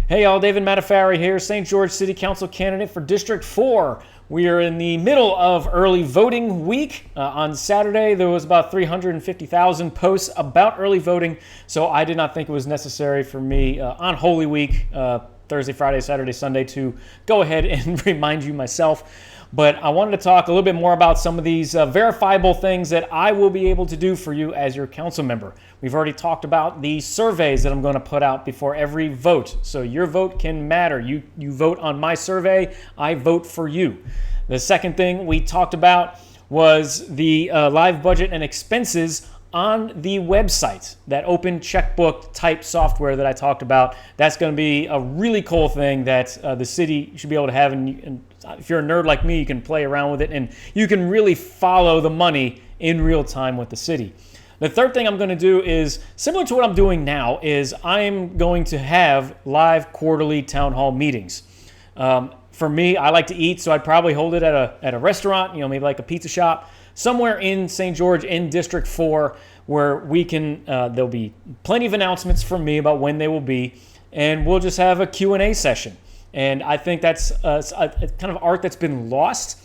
Hey y'all, David Madaffari here, St. George City Council candidate for District 4. We are in the middle of early voting week. On Saturday, there was about 350,000 posts about early voting, so I did not think it was necessary for me on Holy Week, Thursday, Friday, Saturday, Sunday, to go ahead and remind you myself. But I wanted to talk a little bit more about some of these verifiable things that I will be able to do for you as your council member. We've already talked about the surveys that I'm going to put out before every vote. So your vote can matter. You vote on my survey, I vote for you. The second thing we talked about was the live budget and expenses on the website, that open checkbook type software that I talked about. That's going to be a really cool thing that the city should be able to have. And if you're a nerd like me, you can play around with it and you can really follow the money in real time with the city. The third thing I'm going to do is similar to what I'm doing now, is I'm going to have live quarterly town hall meetings. For me, I like to eat, so I'd probably hold it at a restaurant, maybe like a pizza shop, somewhere in St. George in District 4, where we can, there'll be plenty of announcements from me about when they will be, and we'll just have a Q&A session. And I think that's a kind of art that's been lost,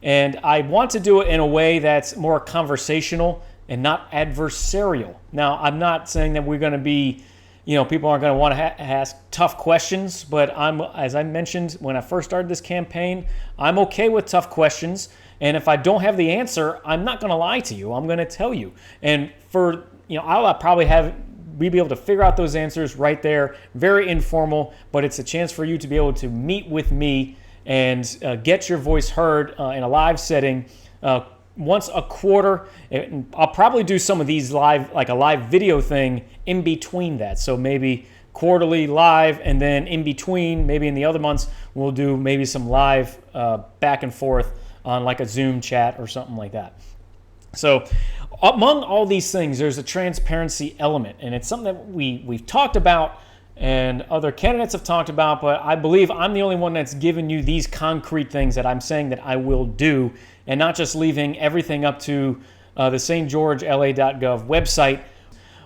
and I want to do it in a way that's more conversational and not adversarial. Now, I'm not saying that we're going to be, people aren't going to want to ask tough questions, but as I mentioned when I first started this campaign, I'm okay with tough questions. And if I don't have the answer, I'm not going to lie to you. I'm going to tell you. And I'll probably we'd be able to figure out those answers right there. Very informal, but it's a chance for you to be able to meet with me and get your voice heard in a live setting once a quarter. I'll probably do some of these live, like a live video thing in between that. So maybe quarterly live, and then in between, maybe in the other months, we'll do maybe some live back and forth on like a Zoom chat or something like that. So among all these things, there's a transparency element, and it's something that we've talked about and other candidates have talked about, but I believe I'm the only one that's given you these concrete things that I'm saying that I will do, and not just leaving everything up to the stgeorgela.gov website.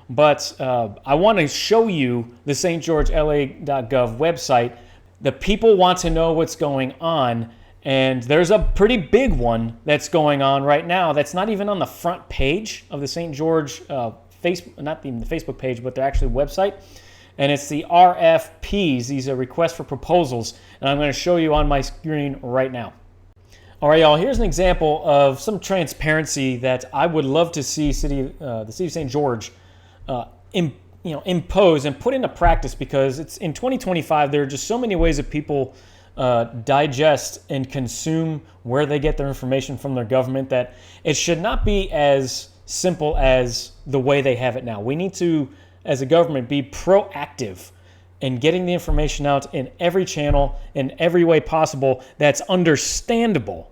But I want to show you the stgeorgela.gov website. The people want to know what's going on, and there's a pretty big one that's going on right now that's not even on the front page of the St. George Facebook, not even the Facebook page, but their actual website. And it's the RFPs. These are requests for proposals, and I'm going to show you on my screen right now. All right, y'all, here's an example of some transparency that I would love to see the city of St. George impose and put into practice, because it's in 2025. There are just so many ways that people digest and consume where they get their information from their government that it should not be as simple as the way they have it now. We need to, as a government, be proactive in getting the information out in every channel, in every way possible that's understandable.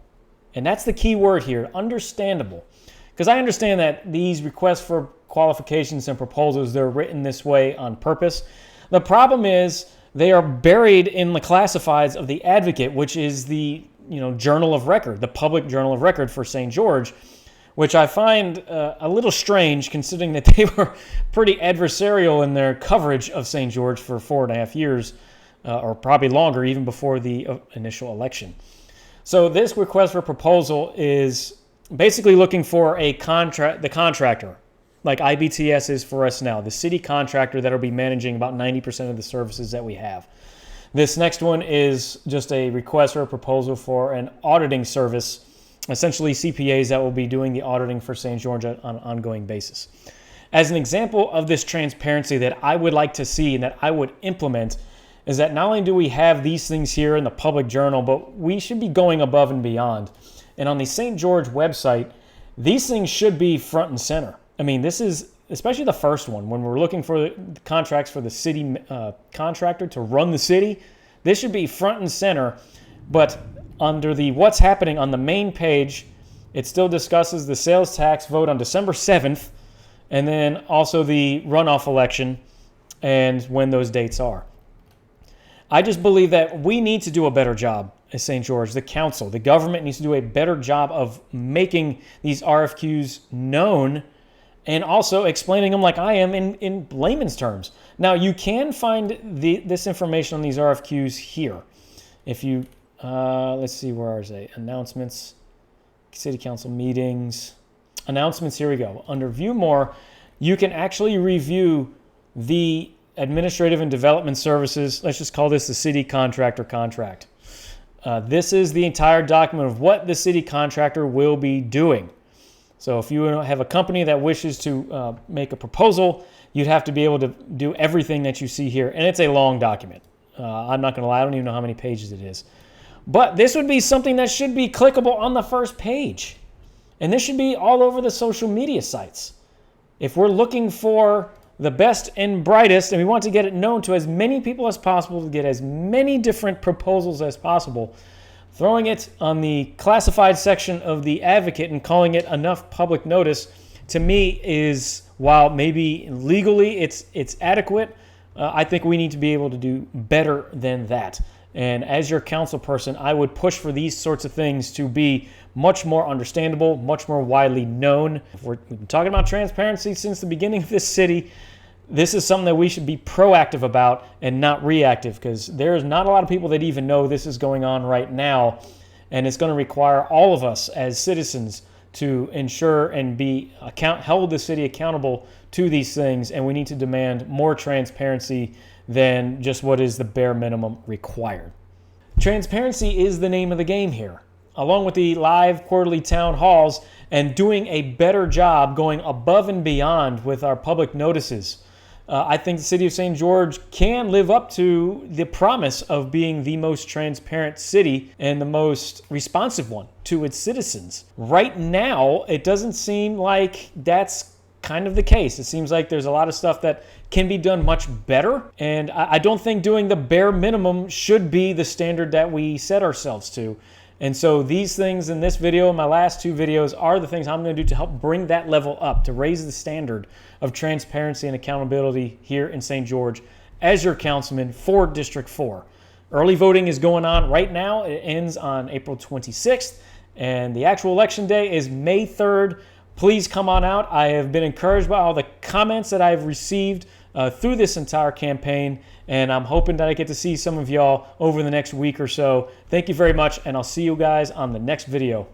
And that's the key word here, understandable. Because I understand that these requests for qualifications and proposals, they're written this way on purpose. The problem is they are buried in the classifieds of the Advocate, which is the journal of record, the public journal of record for St. George, which I find a little strange, considering that they were pretty adversarial in their coverage of St. George for 4.5 years, or probably longer, even before the initial election. So this request for proposal is basically looking for the contractor, like IBTS is for us now, the city contractor that will be managing about 90% of the services that we have. This next one is just a request for a proposal for an auditing service, essentially CPAs that will be doing the auditing for St. George on an ongoing basis. As an example of this transparency that I would like to see and that I would implement, is that not only do we have these things here in the public journal, but we should be going above and beyond. And on the St. George website, these things should be front and center. I mean, this is especially the first one, when we're looking for the contracts for the city contractor to run the city. This should be front and center, but under the what's happening on the main page, it still discusses the sales tax vote on December 7th, and then also the runoff election and when those dates are. I just believe that we need to do a better job as St. George. The council, the government needs to do a better job of making these RFQs known and also explaining them like I am in layman's terms. Now, you can find this information on these RFQs here. If you, let's see, where is it? Announcements, city council meetings, announcements, here we go. Under View More, you can actually review the administrative and development services. Let's just call this the city contractor contract. This is the entire document of what the city contractor will be doing. So if you have a company that wishes to make a proposal, you'd have to be able to do everything that you see here. And it's a long document. I'm not going to lie, I don't even know how many pages it is. But this would be something that should be clickable on the first page. And this should be all over the social media sites. If we're looking for the best and brightest, and we want to get it known to as many people as possible, to get as many different proposals as possible, throwing it on the classified section of the Advocate and calling it enough public notice, to me is, while maybe legally it's adequate, I think we need to be able to do better than that. And as your council person, I would push for these sorts of things to be much more understandable, much more widely known. We've been talking about transparency since the beginning of this city. This is something that we should be proactive about and not reactive, because there's not a lot of people that even know this is going on right now. And it's going to require all of us as citizens to ensure and hold the city accountable to these things. And we need to demand more transparency than just what is the bare minimum required. Transparency is the name of the game here. Along with the live quarterly town halls and doing a better job going above and beyond with our public notices, I think the city of St. George can live up to the promise of being the most transparent city and the most responsive one to its citizens. Right now, it doesn't seem like that's kind of the case. It seems like there's a lot of stuff that can be done much better, and I don't think doing the bare minimum should be the standard that we set ourselves to. And so these things in this video and my last two videos are the things I'm going to do to help bring that level up, to raise the standard of transparency and accountability here in St. George as your councilman for District 4. Early voting is going on right now. It ends on April 26th, and the actual election day is May 3rd. Please come on out. I have been encouraged by all the comments that I've received through this entire campaign, and I'm hoping that I get to see some of y'all over the next week or so. Thank you very much, and I'll see you guys on the next video.